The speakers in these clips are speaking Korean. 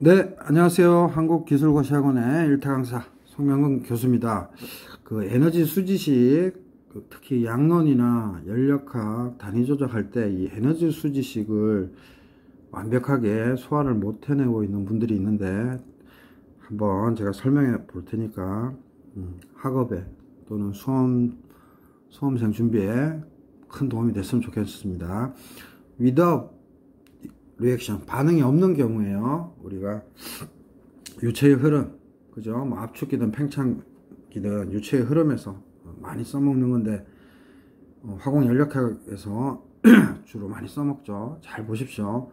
네, 안녕하세요. 한국기술고시학원의 일타 강사 송명근 교수입니다. 그 에너지 수지식, 특히 양론이나 연력학 단위 조작할 때 이 에너지 수지식을 완벽하게 소화를 못 해내고 있는 분들이 있는데, 한번 제가 설명해 볼 테니까 학업에 또는 수험생 준비에 큰 도움이 됐으면 좋겠습니다. without 리액션, 반응이 없는 경우에요, 우리가 유체의 흐름, 그죠? 뭐 압축기든 팽창기든 유체의 흐름에서 많이 써먹는 건데, 화공 연력학에서 주로 많이 써먹죠. 잘 보십시오.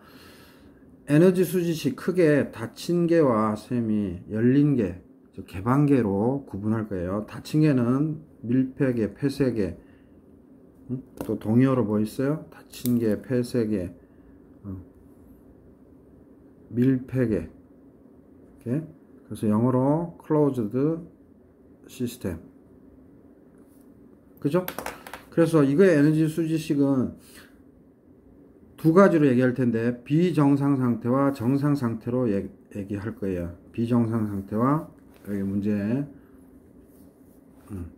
에너지 수지식 크게 닫힌 개와 셈이 열린 개, 즉 개방개로 구분할 거예요. 닫힌 개는 밀폐개, 폐쇄개, 또 동의어로 뭐 있어요? 닫힌 개, 폐쇄개, 밀폐개. 이렇게. 그래서 영어로 closed system. 그죠? 그래서 이거의 에너지 수지식은 두 가지로 얘기할 텐데, 비정상 상태와 정상 상태로 얘기할 거예요. 비정상 상태와 여기 문제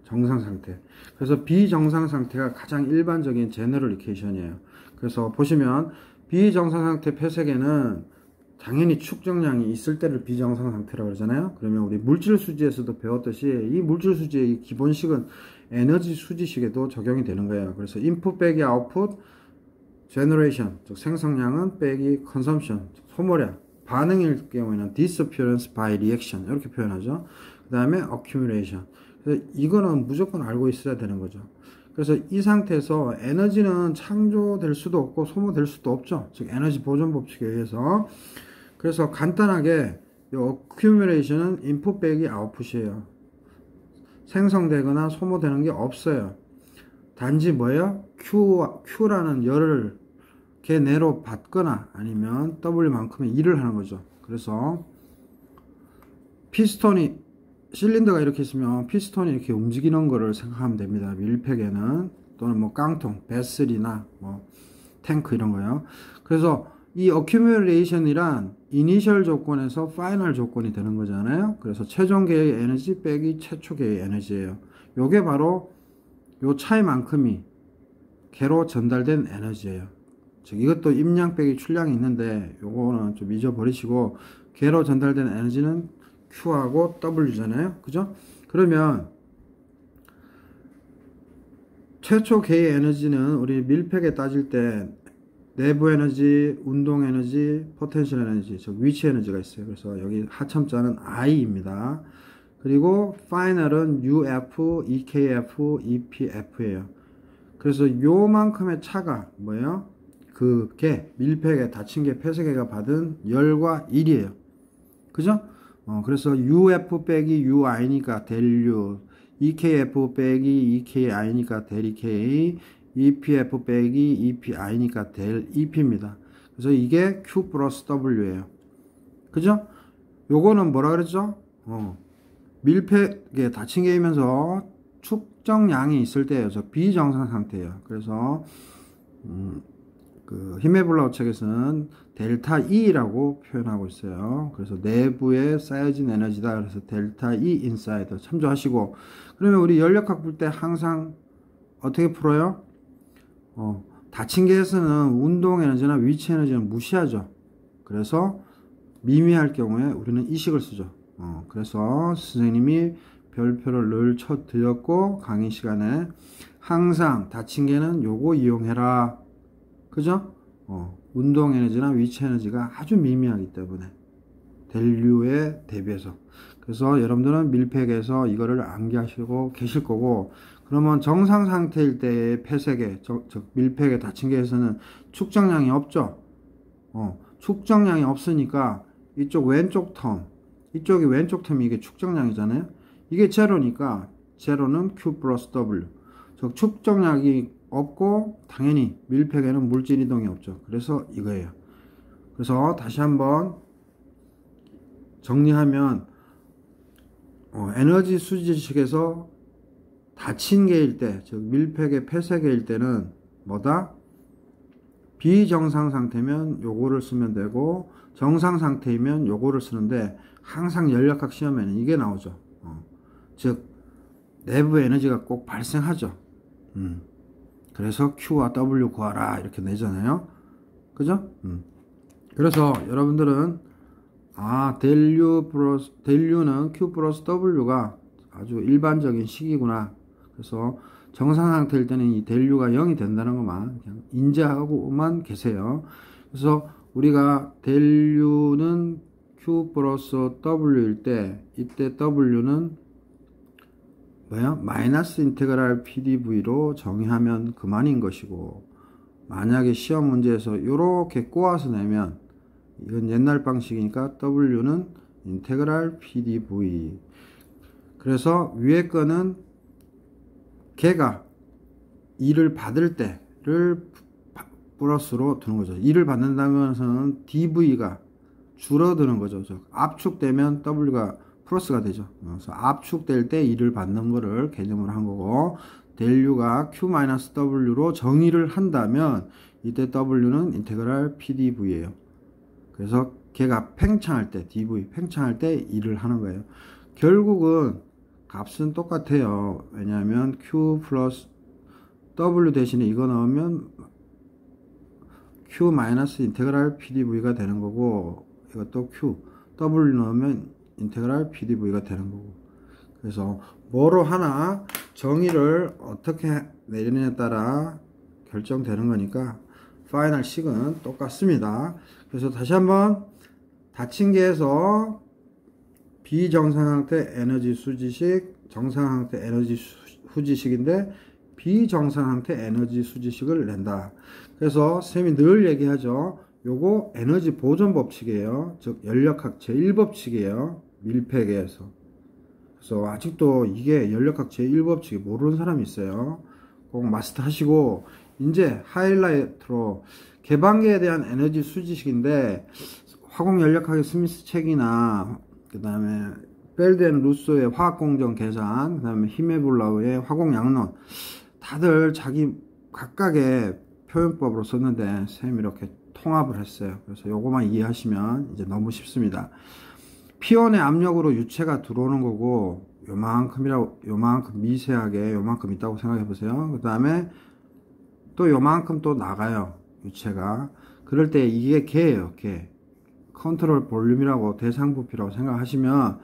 정상 상태. 그래서 비정상 상태가 가장 일반적인 제너럴리케이션이에요. 그래서 보시면 비정상 상태 폐쇄계는 당연히 축적량이 있을 때를 비정상 상태라고 그러잖아요. 그러면 우리 물질 수지에서도 배웠듯이 이 물질 수지의 이 기본식은 에너지 수지식에도 적용이 되는 거예요. 그래서 인풋 빼기 아웃풋, 제너레이션, 즉 생성량은 빼기 컨섬션, 소모량, 반응일 경우에는 disappearance by reaction 이렇게 표현하죠. 그 다음에 accumulation. 그래서 이거는 무조건 알고 있어야 되는 거죠. 그래서 이 상태에서 에너지는 창조될 수도 없고 소모될 수도 없죠. 즉 에너지 보존 법칙에 의해서. 그래서 간단하게 이 accumulation은 인풋 빼기 아웃풋이에요. 생성되거나 소모되는 게 없어요. 단지 뭐예요? Q라는 열을 걔 내로 받거나 아니면 W만큼의 일을 하는 거죠. 그래서 피스톤이, 실린더가 이렇게 있으면 피스톤이 이렇게 움직이는 거를 생각하면 됩니다. 밀폐계는. 또는 뭐 깡통, 베슬이나 뭐 탱크 이런 거요. 그래서 이 accumulation이란 이니셜 조건에서 파이널 조건이 되는 거잖아요. 그래서 최종계의 에너지 빼기 최초계의 에너지예요. 요게 바로 요 차이만큼이 개로 전달된 에너지예요. 즉 이것도 임량 빼기 출량이 있는데 요거는 좀 잊어버리시고, 개로 전달된 에너지는 Q하고 W잖아요. 그죠? 그러면 최초 개의 에너지는 우리 밀폐계 따질 때 내부 에너지, 운동 에너지, 포텐셜 에너지, 즉 위치 에너지가 있어요. 그래서 여기 하첨자는 I입니다. 그리고 파이널은 UF, EKF, EPF예요. 그래서 요만큼의 차가 뭐예요? 그 개, 밀폐계, 닫힌 개, 폐쇄계가 받은 열과 일이에요. 그죠? 그래서 UF 빼기 UI니까 델 U, EKF 빼기 EKI니까 델 EK, EPF 빼기 EPI니까 델 EP입니다. 그래서 이게 Q 플러스 W예요. 그죠? 요거는 뭐라 그랬죠? 밀폐계, 닫힌 개이면서 축적량이 있을 때예요. 저 비정상 상태예요. 그래서 그 히메블라우 책에서는 델타 E라고 표현하고 있어요. 그래서 내부에 쌓여진 에너지다. 그래서 델타 E 인사이드 참조하시고, 그러면 우리 연력학 풀 때 항상 어떻게 풀어요? 닫힌 계에서는 운동 에너지나 위치 에너지는 무시하죠. 그래서 미미할 경우에 우리는 이 식을 쓰죠. 그래서 선생님이 별표를 늘 쳐 드렸고, 강의 시간에 항상 닫힌 개는 요거 이용해라. 그죠? 운동 에너지나 위치 에너지가 아주 미미하기 때문에 델류에 대비해서. 그래서 여러분들은 밀폐계에서 이거를 암기하시고 계실 거고, 그러면 정상 상태일 때의 폐쇄계, 즉 밀폐계, 닫힌 계에서는 축적량이 없죠. 축적량이 없으니까 이쪽 왼쪽 텀, 이쪽이 왼쪽 텀이 이게 축적량이잖아요. 이게 제로니까 제로는 Q 플러스 W. 즉 축적량이 없고 당연히 밀폐계는 물질 이동이 없죠. 그래서 이거예요. 그래서 다시 한번 정리하면 에너지 수지식에서 닫힌 계일 때, 즉 밀폐계 폐쇄계일 때는 뭐다? 비정상 상태면 요거를 쓰면 되고 정상 상태이면 요거를 쓰는데 항상 연력학 시험에는 이게 나오죠. 즉 내부 에너지가 꼭 발생하죠. 그래서 Q와 W 구하라 이렇게 내잖아요. 그죠? 그래서 여러분들은 델유는 Q 플러스 W가 아주 일반적인 식이구나. 그래서 정상 상태일 때는 이 델유가 0이 된다는 것만 그냥 인지하고만 계세요. 그래서 우리가 델유는 Q 플러스 W일 때 이때 W는 뭐야? 마이너스 인테그랄 PdV로 정의하면 그만인 것이고, 만약에 시험 문제에서 이렇게 꼬아서 내면 이건 옛날 방식이니까 W는 인테그랄 PdV. 그래서 위에 거는 걔가 2를 받을 때를 플러스로 두는 거죠. 2를 받는다는 것은 dV가 줄어드는 거죠. 압축되면 W가 플러스가 되죠. 그래서 압축될 때 2를 받는 거를 개념으로 한 거고, 델유가 Q-W로 정의를 한다면 이때 W는 인테그랄 PdV예요. 그래서 걔가 팽창할 때 dV 팽창할 때 2를 하는 거예요. 결국은 값은 똑같아요. 왜냐하면 Q 플러스 W 대신에 이거 넣으면 Q 마이너스 인테그랄 PdV가 되는 거고, 이것도 Q W 넣으면 인테그랄 PdV가 되는 거고. 그래서 뭐로 하나 정의를 어떻게 내리느냐에 따라 결정되는 거니까 파이널 식은 똑같습니다. 그래서 다시 한번 닫힌 개에서 비정상 상태 에너지 수지식, 정상 상태 에너지 후지식인데 비정상 상태 에너지 수지식을 낸다. 그래서 쌤이 늘 얘기하죠. 요거 에너지 보존 법칙이에요. 즉 연력학 제1법칙이에요. 밀폐계에서. 그래서 아직도 이게 연력학 제1법칙이 모르는 사람이 있어요. 꼭 마스터 하시고, 이제 하이라이트로 개방계에 대한 에너지 수지식인데 화공 연력학의 스미스 책이나 그 다음에 펠드 앤 루소의 화학공정 계산, 그 다음에 히메블라우의 화공양론, 다들 자기 각각의 표현법으로 썼는데 쌤이 이렇게 통합을 했어요. 그래서 요거만 이해하시면 이제 너무 쉽습니다. P1의 압력으로 유체가 들어오는 거고, 요만큼 미세하게 요만큼 있다고 생각해 보세요. 그 다음에 또 요만큼 또 나가요, 유체가. 그럴 때 이게 개예요, 개. 컨트롤 볼륨이라고 대상 부피라고 생각하시면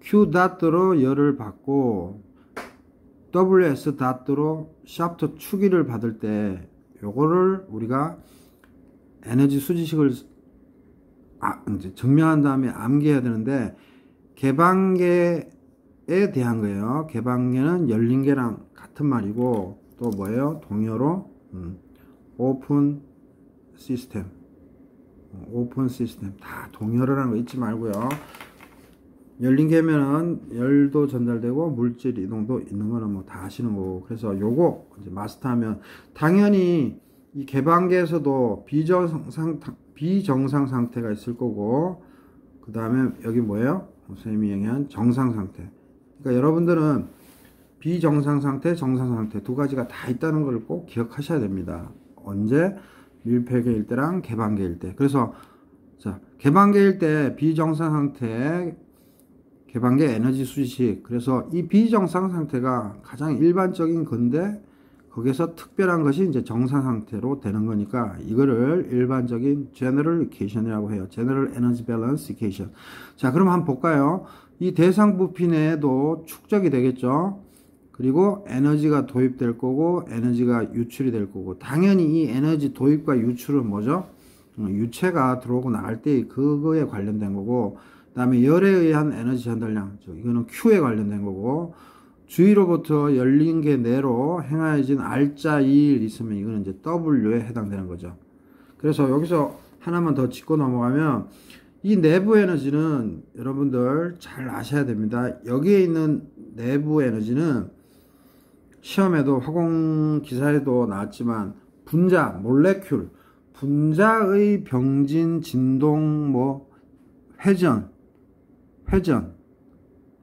Q 닷으로 열을 받고 WS 닷으로 샤프트 추기를 받을 때 요거를 우리가 에너지 수지식을 이제 증명한 다음에 암기해야 되는데, 개방계에 대한 거예요. 개방계는 열린 개랑 같은 말이고, 또 뭐예요? 동요로 오픈 시스템, 다 동요라는 거 잊지 말고요. 열린 개면은 열도 전달되고 물질 이동도 있는 거는 뭐 다 아시는 거고, 그래서 요거 이제 마스터하면 당연히 이 개방계에서도 비정상 상태가 있을 거고, 그 다음에 여기 뭐예요? 선생님이 얘기한 정상 상태. 그러니까 여러분들은 비정상 상태, 정상 상태 두 가지가 다 있다는 걸 꼭 기억하셔야 됩니다. 언제? 밀폐계일 때랑 개방계일 때. 그래서 자, 개방계일 때 비정상 상태, 개방계 에너지 수식. 그래서 이 비정상 상태가 가장 일반적인 건데 거기서 특별한 것이 이제 정상 상태로 되는 거니까 이거를 일반적인 General Equation이라고 해요. General Energy Balance Equation. 자, 그럼 한번 볼까요? 이 대상 부피 내에도 축적이 되겠죠. 그리고 에너지가 도입될 거고 에너지가 유출이 될 거고, 당연히 이 에너지 도입과 유출은 뭐죠? 유체가 들어오고 나갈 때 그거에 관련된 거고, 그 다음에 열에 의한 에너지 전달량, 이거는 Q에 관련된 거고, 주위로부터 열린 게 내로 행하여진 R자 2일 있으면 이거는 이제 W에 해당되는 거죠. 그래서 여기서 하나만 더 짚고 넘어가면, 이 내부 에너지는 여러분들 잘 아셔야 됩니다. 여기에 있는 내부 에너지는 시험에도 화공 기사에도 나왔지만 분자, 몰레큘, 분자의 병진, 진동, 뭐 회전,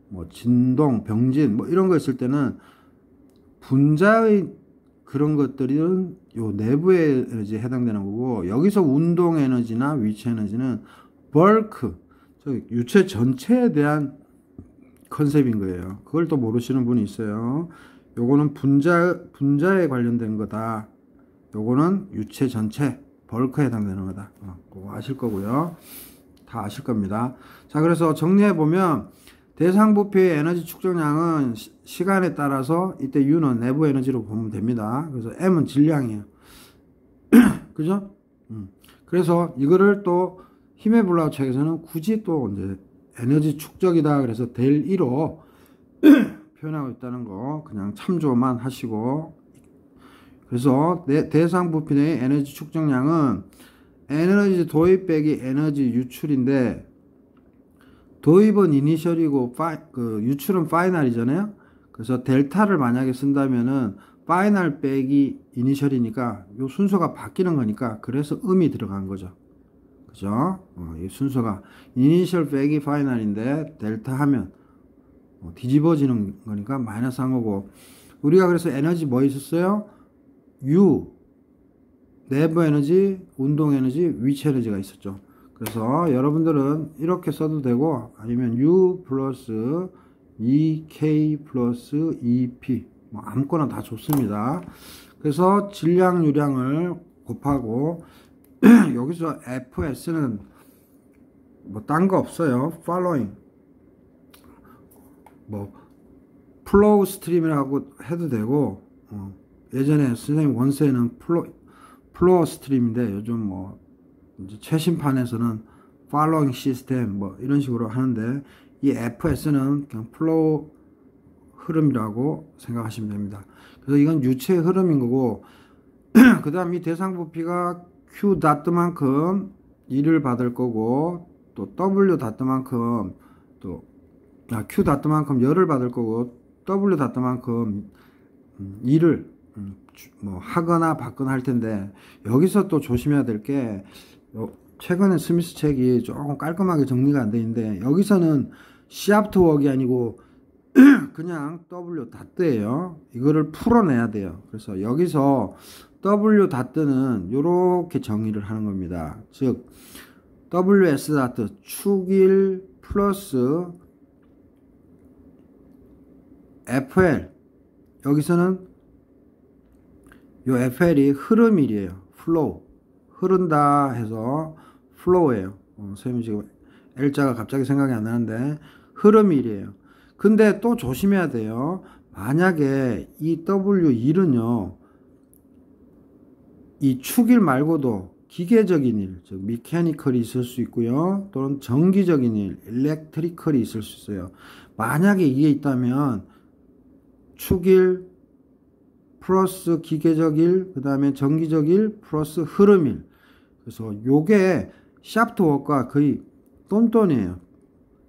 뭐 진동, 병진, 뭐 이런 거 있을 때는 분자의 그런 것들은 요 내부의 에너지에 해당되는 거고, 여기서 운동 에너지나 위치 에너지는 벌크, 유체 전체에 대한 컨셉인 거예요. 그걸 또 모르시는 분이 있어요. 요거는 분자에 관련된 거다. 요거는 유체 전체, 벌크에 해당되는 거다. 그거 아실 거고요. 다 아실 겁니다. 자, 그래서 정리해보면, 대상부피의 에너지 축적량은 시간에 따라서, 이때 U는 내부 에너지로 보면 됩니다. 그래서 M은 질량이에요. 그죠? 그래서 이거를 또 힘의 불라우 책에서는 굳이 또 이제 에너지 축적이다. 그래서 del 1로 표현하고 있다는 거 그냥 참조만 하시고, 그래서 대상 부피 내의 에너지 축적량은 에너지 도입 빼기 에너지 유출인데, 도입은 이니셜이고 유출은 파이널이잖아요. 그래서 델타를 만약에 쓴다면은 파이널 빼기 이니셜이니까 요 순서가 바뀌는 거니까, 그래서 음이 들어간 거죠. 그죠? 이 순서가 이니셜 빼기 파이널인데 델타 하면 뒤집어지는 거니까 마이너스 한 거고, 우리가 그래서 에너지 뭐 있었어요? U, 내부 에너지, 운동 에너지, 위치 에너지가 있었죠. 그래서 여러분들은 이렇게 써도 되고, 아니면 U 플러스 EK 플러스 EP, 뭐 아무거나 다 좋습니다. 그래서 질량 유량을 곱하고, 여기서 FS는 뭐 딴 거 없어요. following, 뭐 플로우 스트림이라고 해도 되고, 예전에 선생님 원서에는 플로우 스트림인데, 요즘 뭐 이제 최신판에서는 following 시스템 뭐 이런 식으로 하는데, 이 FS는 그냥 플로우 흐름이라고 생각하시면 됩니다. 그래서 이건 유체의 흐름인 거고, 그 다음 이 대상 부피가 Q 다트만큼 E를 받을 거고, 또 W 다트만큼 Q 다트만큼 열을 받을 거고, W 다트만큼 E를 뭐 하거나 받거나 할 텐데, 여기서 또 조심해야 될 게, 최근에 스미스 책이 조금 깔끔하게 정리가 안 돼 있는데, 여기서는 샤프트 웍이 아니고 그냥 W 다트예요. 이거를 풀어내야 돼요. 그래서 여기서 W 다트는 이렇게 정의를 하는 겁니다. 즉 WS 다트 축일 플러스 FL, 여기서는 요 FL이 흐름일이에요. 플로우, 흐른다 해서 플로우예요. 선생님 지금 L자가 갑자기 생각이 안 나는데 흐름일이에요. 근데 또 조심해야 돼요. 만약에 이 W1은요, 이 축일 말고도 기계적인 일, 즉 미케니컬이 있을 수 있고요, 또는 전기적인 일, 일렉트리컬이 있을 수 있어요. 만약에 이게 있다면 축일 플러스 기계적 일, 그 다음에 전기적 일 플러스 흐름 일. 그래서 요게 샤프트 웍과 거의 똔똔이에요.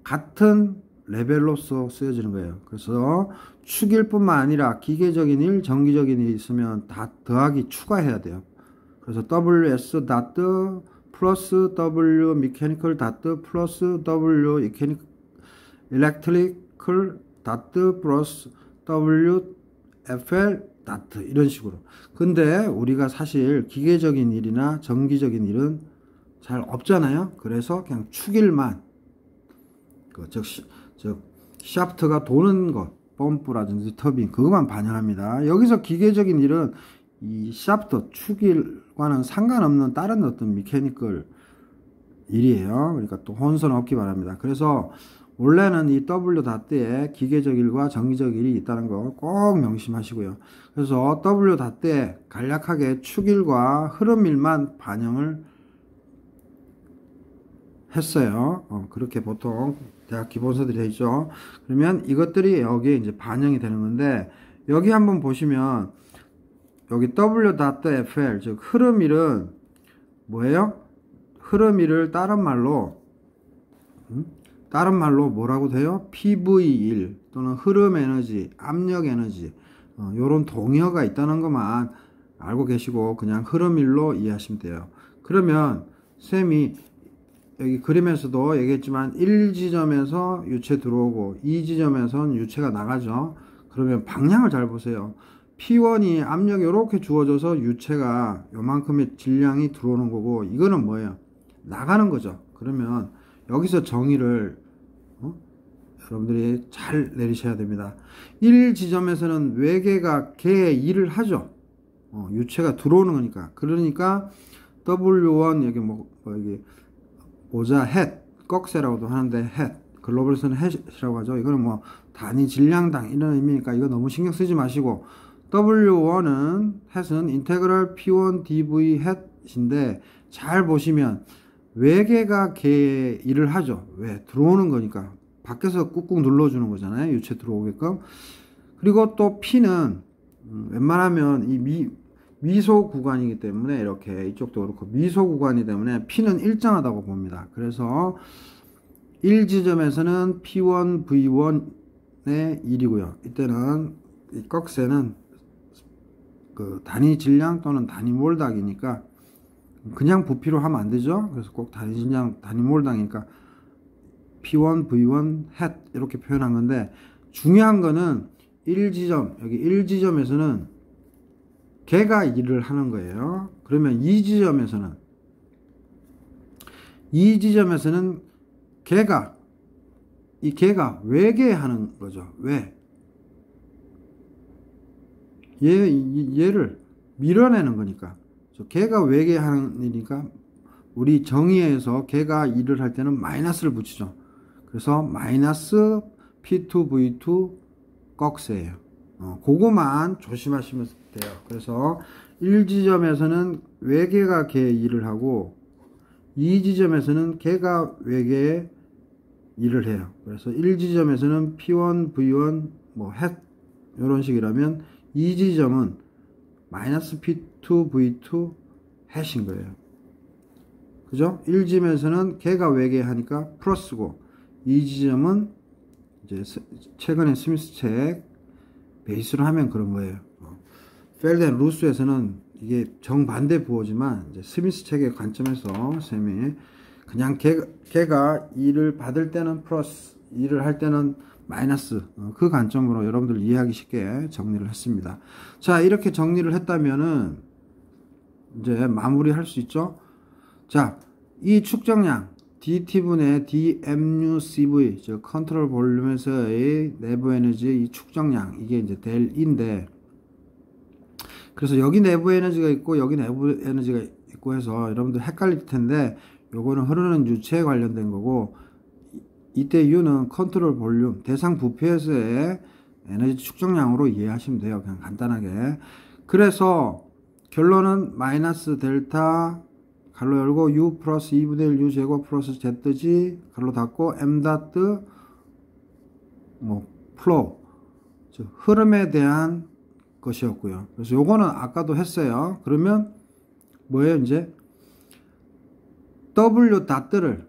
같은 레벨로서 쓰여지는 거예요. 그래서 축일뿐만 아니라 기계적인 일, 전기적인 일이 있으면 다 더하기 추가해야 돼요. 그래서 WS 다트 플러스 W 미케니컬 다트 플러스 W 일렉트리컬 다트 플러스 W FL 다트, 이런 식으로. 근데 우리가 사실 기계적인 일이나 전기적인 일은 잘 없잖아요. 그래서 그냥 축일만, 즉 샤프트가 도는 것, 펌프라든지 터빈, 그것만 반영합니다. 여기서 기계적인 일은 이 샤프트 축일과는 상관없는 다른 어떤 미케니컬 일이에요. 그러니까 또 혼선 없기 바랍니다. 그래서 원래는 이 W 다트에 기계적 일과 전기적 일이 있다는 거 꼭 명심하시고요. 그래서 W 다트에 간략하게 축일과 흐름일만 반영을 했어요. 그렇게 보통 대학 기본서들이 되죠. 그러면 이것들이 여기에 이제 반영이 되는 건데, 여기 한번 보시면 여기 W.FL, 즉 흐름일은 뭐예요? 흐름일을 다른 말로 뭐라고 돼요? PV1 또는 흐름 에너지, 압력 에너지, 요런 동의어가 있다는 것만 알고 계시고 그냥 흐름일로 이해하시면 돼요. 그러면 쌤이 여기 그림에서도 얘기했지만 1지점에서 유체 들어오고 2지점에선 유체가 나가죠. 그러면 방향을 잘 보세요. P1이 압력이 이렇게 주어져서 유체가 요만큼의 질량이 들어오는 거고, 이거는 뭐예요? 나가는 거죠. 그러면 여기서 정의를 여러분들이 잘 내리셔야 됩니다. 1지점에서는 외계가 개의 일을 하죠. 유체가 들어오는 거니까. 그러니까 W1 여기 여기 모자 햇 꺽쇠라고도 하는데 햇 글로벌에서는 햇이라고 하죠. 이거는 뭐 단위 질량당 이런 의미니까 이거 너무 신경 쓰지 마시고, W1은 햇은 인테그럴 P1 dV 햇인데, 잘 보시면 외계가 개의 일을 하죠. 왜? 들어오는 거니까. 밖에서 꾹꾹 눌러주는 거잖아요. 유체 들어오게끔. 그리고 또 P는 웬만하면 이 미소 구간이기 때문에, 이렇게 이쪽도 그렇고 미소 구간이기 때문에 P는 일정하다고 봅니다. 그래서 1지점에서는 P1 V1의 1이고요. 이때는 이 꺽쇠는 그 단위 질량 또는 단위 몰당이니까 그냥 부피로 하면 안 되죠. 그래서 꼭 단위 질량, 단위 몰당이니까 P1 V1 햇 이렇게 표현한 건데, 중요한 거는 1지점, 여기 1지점에서는 개가 일을 하는 거예요. 그러면 2지점에서는 이 개가 외계 하는 거죠. 왜? 얘를 밀어내는 거니까. 개가 외계 하는 일이니까 우리 정의에서 개가 일을 할 때는 마이너스를 붙이죠. 그래서 마이너스 P2V2 꺽쇠예요. 그거만 조심하시면 돼요. 그래서 1지점에서는 외계가 개 일을 하고 2지점에서는 개가 외계에 일을 해요. 그래서 1지점에서는 P1, V1, 햇 이런 식이라면 2지점은 마이너스 P2, V2 햇인 거예요. 그죠? 1지점에서는 개가 외계 하니까 플러스고, 2지점은 이제 최근에 스미스 책 베이스로 하면 그런 거예요. 펠드 앤 루스에서는 이게 정반대 부호지만, 이제 스미스 책의 관점에서 쌤이 그냥 개가 일을 받을 때는 플러스, 일을 할 때는 마이너스, 그 관점으로 여러분들 이해하기 쉽게 정리를 했습니다. 자, 이렇게 정리를 했다면은 이제 마무리 할 수 있죠. 자, 이 축적량 DT분의 DMUCV, 즉 컨트롤 볼륨에서의 내부 에너지의 이 축적량, 이게 이제 델 E인데, 그래서 여기 내부 에너지가 있고 여기 내부 에너지가 있고 해서 여러분들 헷갈릴 텐데, 요거는 흐르는 유체에 관련된 거고, 이때 U는 컨트롤 볼륨, 대상 부피에서의 에너지 축적량으로 이해하시면 돼요. 그냥 간단하게. 그래서 결론은 마이너스 델타 가로 열고 U 플러스 2분의 1 U 제곱 플러스 ZG 가로 닫고 M 다트 플로우, 즉 흐름에 대한 것이었고요. 그래서 요거는 아까도 했어요. 그러면 뭐예요? 이제 W 다트를,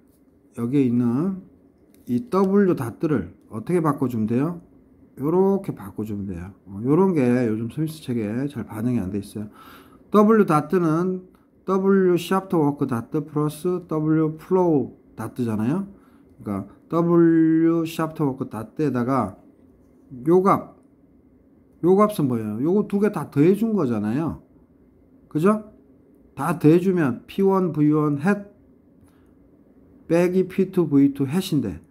여기에 있는 이 W 다트를 어떻게 바꿔주면 돼요? 요렇게 바꿔주면 돼요. 요런 게 요즘 스미스 책에 잘 반영이 안 돼 있어요. W 다트는 W 샤프트 워크 다트 플러스 W 플로우 다트잖아요. 그러니까 W 샤프트 워크 다트에다가 요 값은 뭐예요? 요거 두 개 다 더해준 거잖아요. 그죠? 다 더해주면 P1 V1 햇 빼기 P2 V2 햇인데,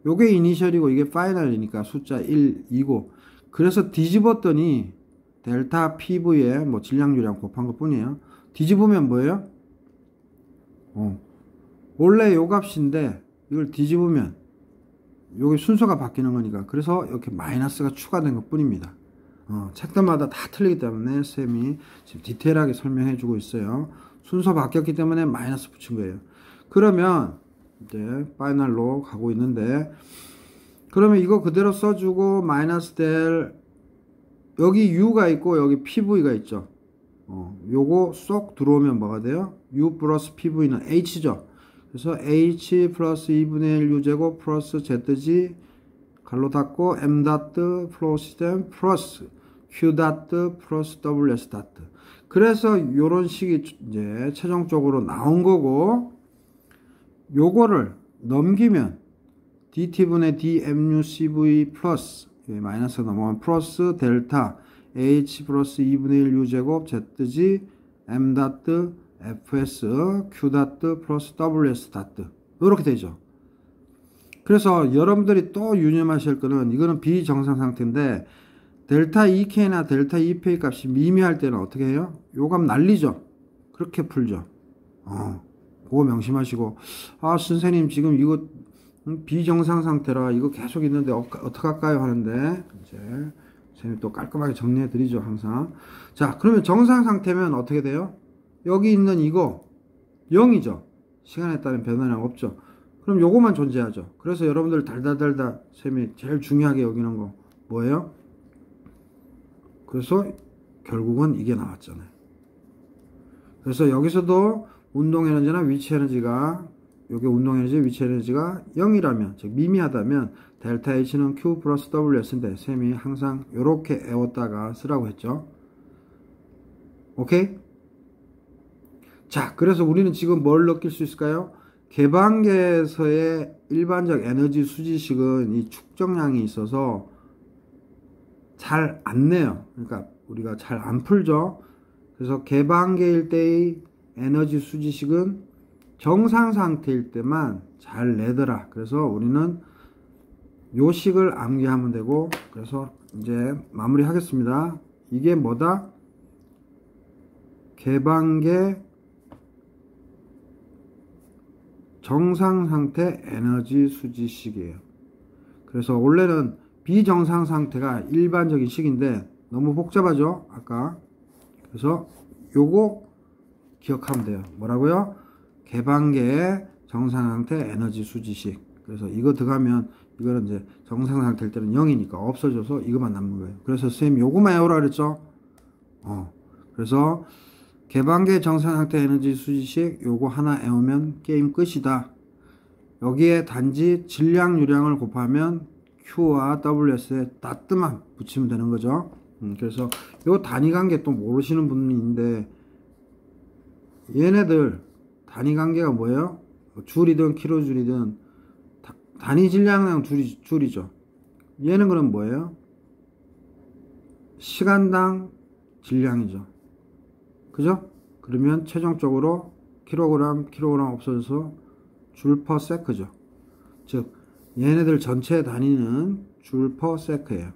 요게 이니셜이고 이게 파이널이니까 숫자 1, 2고, 그래서 뒤집었더니 델타 PV에 질량유량 곱한 것 뿐이에요. 뒤집으면 뭐예요? 원래 요 값인데 이걸 뒤집으면 요게 순서가 바뀌는 거니까, 그래서 이렇게 마이너스가 추가된 것 뿐입니다. 책들마다 다 틀리기 때문에 쌤이 지금 디테일하게 설명해 주고 있어요. 순서 바뀌었기 때문에 마이너스 붙인 거예요. 그러면 이제 파이널로 가고 있는데, 그러면 이거 그대로 써주고 마이너스 델, 여기 U가 있고 여기 PV가 있죠. 요거 쏙 들어오면 뭐가 돼요? U 플러스 PV는 H죠. 그래서 H 플러스 2분의 1 U제곱 플러스 ZG 갈로 닫고 M 다트 플로우 시스템 플러스 Q 다트 플러스 WS 다트. 그래서 요런 식이 이제 최종적으로 나온 거고, 요거를 넘기면 DT분의 DMUCV 플러스, 마이너스 넘어가면 플러스 델타 H 플러스 2분의 1 U제곱 ZG M 다트 FS Q 다트 플러스 WS 다트 이렇게 되죠. 그래서 여러분들이 또 유념하실 거는 이거는 비정상 상태인데 델타 EK나 델타 EPA 값이 미미할 때는 어떻게 해요? 요 값 날리죠. 그렇게 풀죠. 그거 명심하시고 아 선생님 지금 이거 비정상 상태라 이거 계속 있는데 어떡할까요 하는데 이제 선생님이 또 깔끔하게 정리해 드리죠 항상. 자 그러면 정상 상태면 어떻게 돼요? 여기 있는 이거 0이죠. 시간에 따른 변화량 없죠. 그럼 요거만 존재하죠. 그래서 여러분들 달달달달 쌤이 제일 중요하게 여기는 거 뭐예요? 그래서 결국은 이게 나왔잖아요. 그래서 여기서도 운동에너지나 위치에너지가 요게 운동에너지 위치에너지가 0이라면 즉 미미하다면 델타 H는 Q 플러스 WS인데 쌤이 항상 요렇게 애웠다가 쓰라고 했죠. 오케이? 자 그래서 우리는 지금 뭘 느낄 수 있을까요? 개방계에서의 일반적 에너지 수지식은 이 축적량이 있어서 잘 안 내요. 그러니까 우리가 잘 안 풀죠. 그래서 개방계일 때의 에너지 수지식은 정상 상태일 때만 잘 내더라. 그래서 우리는 요 식을 암기하면 되고 그래서 이제 마무리 하겠습니다. 이게 뭐다? 개방계 정상 상태 에너지 수지식이에요. 그래서 원래는 비정상 상태가 일반적인 식인데 너무 복잡하죠 아까. 그래서 요거 기억하면 돼요. 뭐라고요? 개방계의 정상 상태 에너지 수지식. 그래서 이거 들어가면 이거는 이제 정상 상태일 때는 0이니까 없어져서 이것만 남는 거예요. 그래서 선생님 요거만 외우라 그랬죠. 그래서 개방계 정상 상태 에너지 수지식 요거 하나 외우면 게임 끝이다. 여기에 단지 질량 유량을 곱하면 Q와 WS에 따뜻만 붙이면 되는 거죠. 그래서 요 단위 관계 또 모르시는 분이 있는데 얘네들 단위 관계가 뭐예요? 줄이든 킬로줄이든 단위 질량량 줄이죠. 얘는 그럼 뭐예요? 시간당 질량이죠. 그죠? 그러면 최종적으로 킬로그램 없어져서 줄 퍼 세크죠. 즉 얘네들 전체 단위는 줄 퍼 세크예요.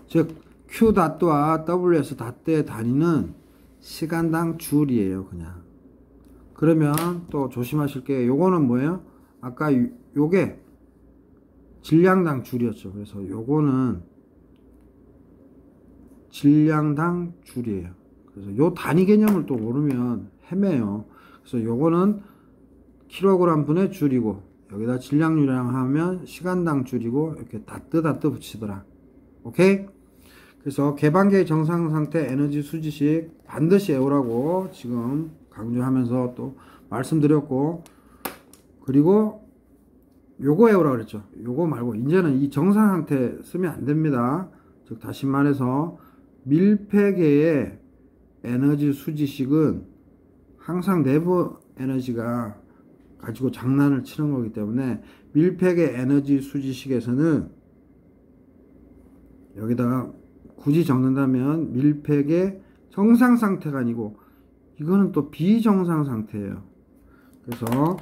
즉 Q 다트와 WS 다트의 단위는 시간당 줄이에요. 그냥. 그러면 또 조심하실 게 요거는 뭐예요? 아까 요게 질량당 줄이었죠. 그래서 요거는 질량당 줄이에요. 그래서 요 단위 개념을 또 모르면 헤매요. 그래서 요거는 킬로그램 분의 줄이고 여기다 질량 유량 하면 시간당 줄이고 이렇게 다뜨 붙이더라. 오케이? 그래서 개방계의 정상 상태 에너지 수지식 반드시 외우라고 지금 강조하면서 또 말씀드렸고, 그리고 요거 외우라 그랬죠. 요거 말고 이제는 이 정상 상태 쓰면 안 됩니다. 즉 다시 말해서 밀폐계의 에너지 수지식은 항상 내부 에너지가 가지고 장난을 치는 거기 때문에 밀폐계 에너지 수지식에서는 여기다가 굳이 적는다면 밀폐계 정상 상태가 아니고 이거는 또 비정상 상태예요. 그래서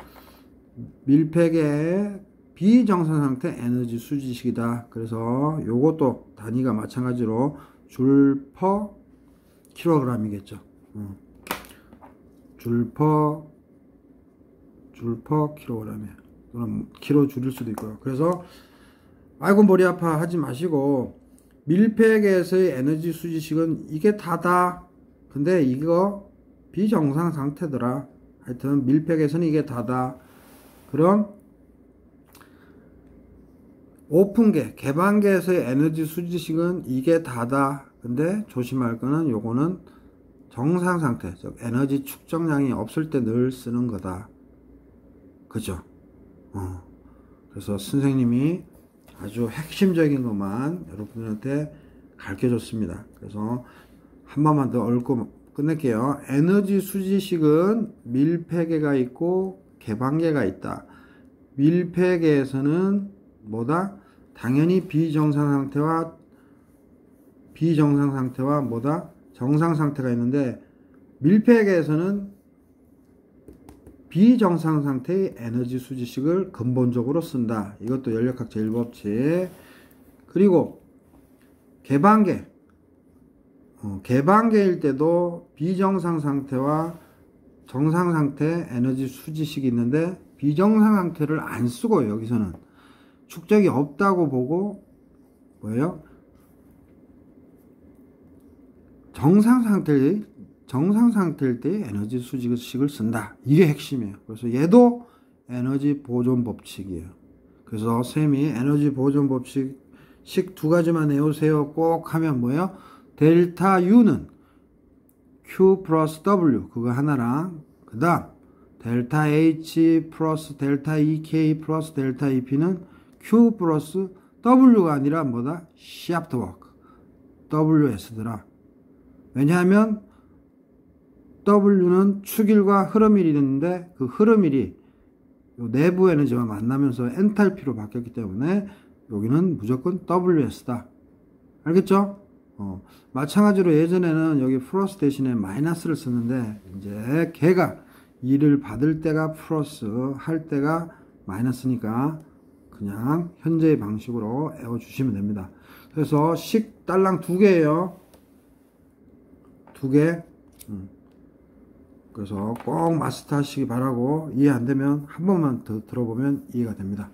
밀폐계 비정상 상태 에너지 수지식이다. 그래서 요것도 단위가 마찬가지로 줄 퍼 킬로그램이겠죠. 줄 퍼 킬로그램이에요. 또는 킬로 줄일 수도 있고요. 그래서 아이고 머리 아파 하지 마시고 밀폐계에서의 에너지 수지식은 이게 다다. 근데 이거 비정상 상태더라. 하여튼 밀폐계에서는 이게 다다. 그럼 오픈계, 개방계에서의 에너지 수지식은 이게 다다. 근데 조심할 거는 요거는 정상 상태, 즉 에너지 축적량이 없을 때 늘 쓰는 거다. 그죠? 그래서 선생님이 아주 핵심적인 것만 여러분들한테 가르쳐 줬습니다. 그래서 한 번만 더 얽고 끝낼게요. 에너지 수지식은 밀폐계가 있고 개방계가 있다. 밀폐계에서는 뭐다? 당연히 비정상 상태와 비정상 상태와 뭐다? 정상 상태가 있는데 밀폐계에서는 비정상 상태의 에너지 수지식을 근본적으로 쓴다. 이것도 연력학 제1법칙. 그리고 개방계. 개방계일 때도 비정상 상태와 정상 상태 에너지 수지식이 있는데 비정상 상태를 안 쓰고 여기서는 축적이 없다고 보고 뭐예요? 정상 상태일 때 에너지 수지식을 쓴다. 이게 핵심이에요. 그래서 얘도 에너지 보존 법칙이에요. 그래서 쌤이 에너지 보존 법칙 두 가지만 외우세요. 꼭 하면 뭐예요? 델타 U는 Q 플러스 W 그거 하나랑 그 다음 델타 H 플러스 델타 EK 플러스 델타 EP는 Q 플러스 W가 아니라 뭐다? shaft work WS더라. 왜냐하면 W는 축일과 흐름일이 있는데 그 흐름일이 내부 에너지와 만나면서 엔탈피로 바뀌었기 때문에 여기는 무조건 WS다. 알겠죠? 마찬가지로 예전에는 여기 플러스 대신에 마이너스를 썼는데 이제 걔가 일을 받을 때가 플러스 할 때가 마이너스니까 그냥 현재의 방식으로 외워주시면 됩니다. 그래서 식 딸랑 2개예요. 2개. 그래서 꼭 마스터 하시기 바라고 이해 안 되면 한 번만 더 들어보면 이해가 됩니다.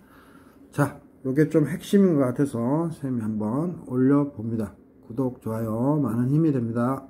자, 요게 좀 핵심인 것 같아서 쌤이 한번 올려봅니다. 구독, 좋아요 많은 힘이 됩니다.